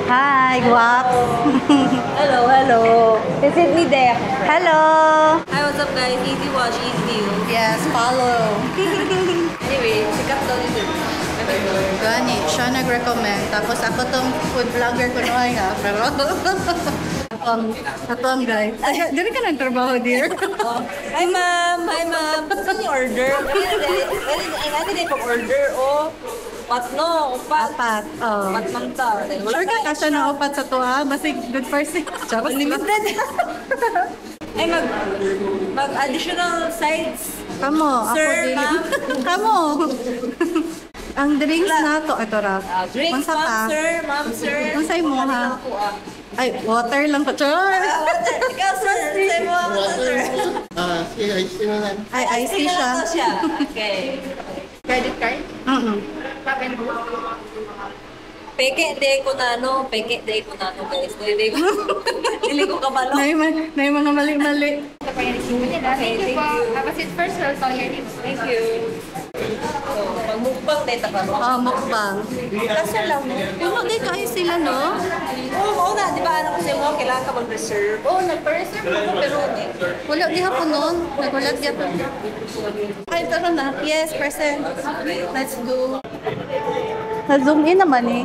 Hi, Guap. Hello, hello. This is me there. Hello. Hi, what's up guys? Easy watch, easy view. Yes, follow. Anyway, sikat daw dito. Gani, siya nag-recommend. Tapos ako tong food vlogger ko noy ha. Pero ito ang guys. Dili ka nagtrabaho, dear. Hi ma'am, hi ma'am. Saan yung order? Ano din pag-order? Oh, patno, upat. Apat. Oh. Upat man ta. Sure ka kasya na upat sa to ha? Basig good person. Charot. Limited. Ay, mag-additional sides. Kamo, ako Sir, din. ma'am. Kamo. Ang drinks na to, ito ra. Drinks, Unsa pa? ma'am, sir, ma'am, sir. Unsay mo ha? Ako, ah. Ay, water lang pa. Char! Water. Ikaw, sir. Say mo ako, sir. IC na lang. Ay, icy siya. Ito siya. Okay. Credit card? Tap and go? Peke de ko na no, peke de ko na no guys. Dili ko kabalo. Na yung mga mali-mali. Ito pa yung receipt nila. Thank you po. Tapos it first, we'll call your name. Thank you. So, pagmukbang dito ka no. Oh, mukbang. Kaso lang no. Puno din kayo sila, no? Oo na, di ba ano kasi mo, kailangan ka mag-reserve. Oo, nag-reserve ako pero di. Wala di hapon nun. Nagulat di hapon. Ay, tara na. Yes, present. Let's go. Na-zoom in naman eh.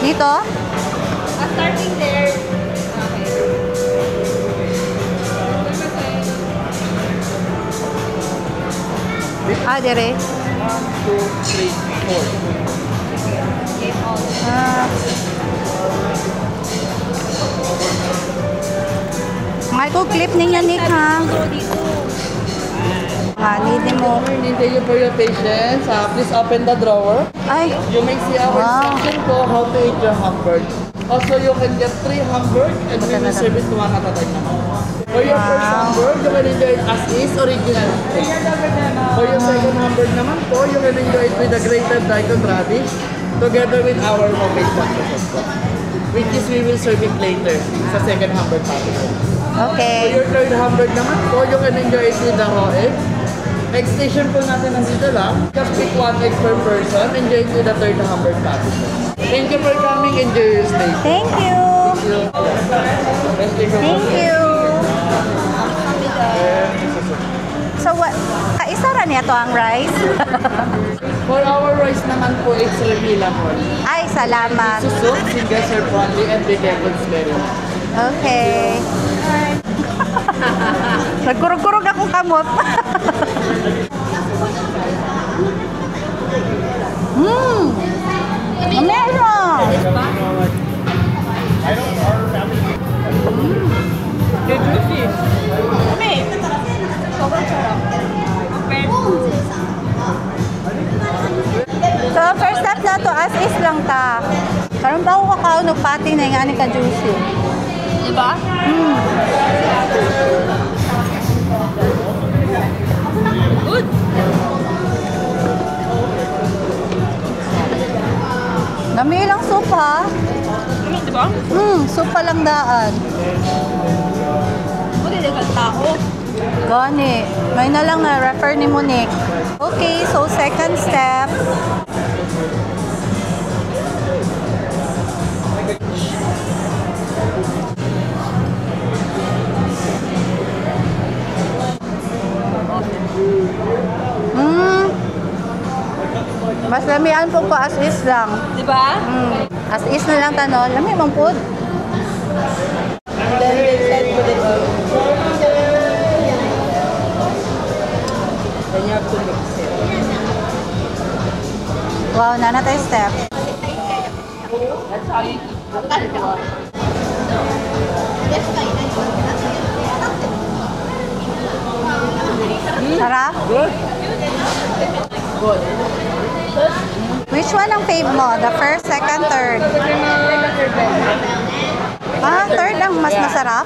Dito? Starting there. Ah, dire. 1, 2, 3, 4. Ah. Michael, clip niya, Nick, ha? Need mo. Thank you for your patience. Please open the drawer. Ay, You may see our Wow. instruction ko how to eat your hamburger. Also, you can get 3 hamburger and we will serve it one at a time naman. For your first hamburger, you can enjoy it as is, original taste. For your second hamburger naman po, you can enjoy it with the grated daikon radish together with our homemade pasta sauce. Which is we will serve it later sa second hamburger package. For okay. your third hamburger naman po, you can enjoy it with the raw egg. Egg station po natin nandito lang. Just pick 1 egg per person. Enjoy it with the third hamburger package. Thank you for coming. Enjoy your stay. Thank you. Thank you. So, what? Kaisa ra niya to ang rice? For our rice naman po, it's refillable. Ay, salamat. Susuk, single serve only, and big efforts very much. Okay. Nagkurog-kurog akong kamot. Meron! So, first step na to, as is lang ta. Karon ba ako kakao nagpati na yung ani ka juicy? Diba? Good. Nami lang soup ha? Diba? Soup pa lang daan. Buti din ka tao. Gani. Ngayon na lang na-refer ni Monique. Okay, so second step. Mas lamian po ko as is lang. Diba? As is na lang tanong. Lami mong food. Then they said put it on. Then you have to mix it. Wow, na tayo step. That's how you eat. Sarap? Good? Good. Which one ang fave mo? The first, second, third? Ah, third ang mas masarap?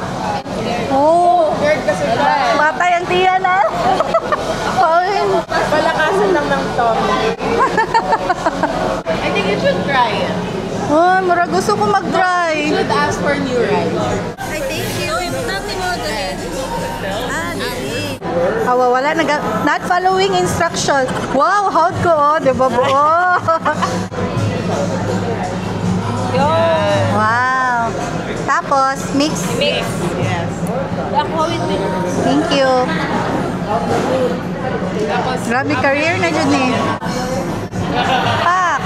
Oh, Third kasi ba? batay ang tiyan ah. Pauline. Palakasan lang ng tummy. I think you should try it. Oh, mura gusto ko mag-try. You should ask for new rice. Ay, thank you. No, importante mo doon. Ah, dili. Awa, wala. Not following instruction. Wow, how ko, oh. Diba po? Oh. Yo! Wow. Tapos, mix. Mix. Yes. Ako, hindi. Thank you. Grabe career na dyan eh. Pak!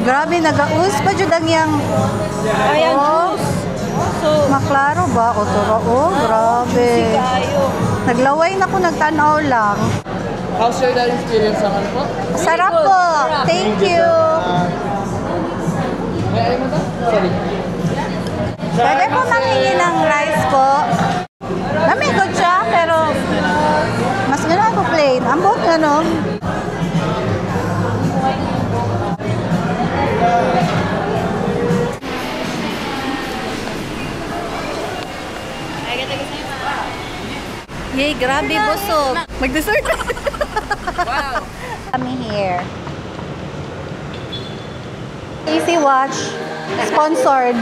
Grabe, nag-aus pa dyan ang yang... Ayan, Oh, juice. So, maklaro ba? O, turo. Oh, grabe. kayo. Naglaway na ko, nagtanaw lang. How's your dining experience naman po? Sarap po. Thank you. May ano ba? Sorry. Pwede po mangingi ng rice po. Namigod siya, pero mas gano'n ako plain. Ambot gano'n. Yay, grabe busog. Mag-dessert. Wow. Kami here. Easy Watch. Sponsored.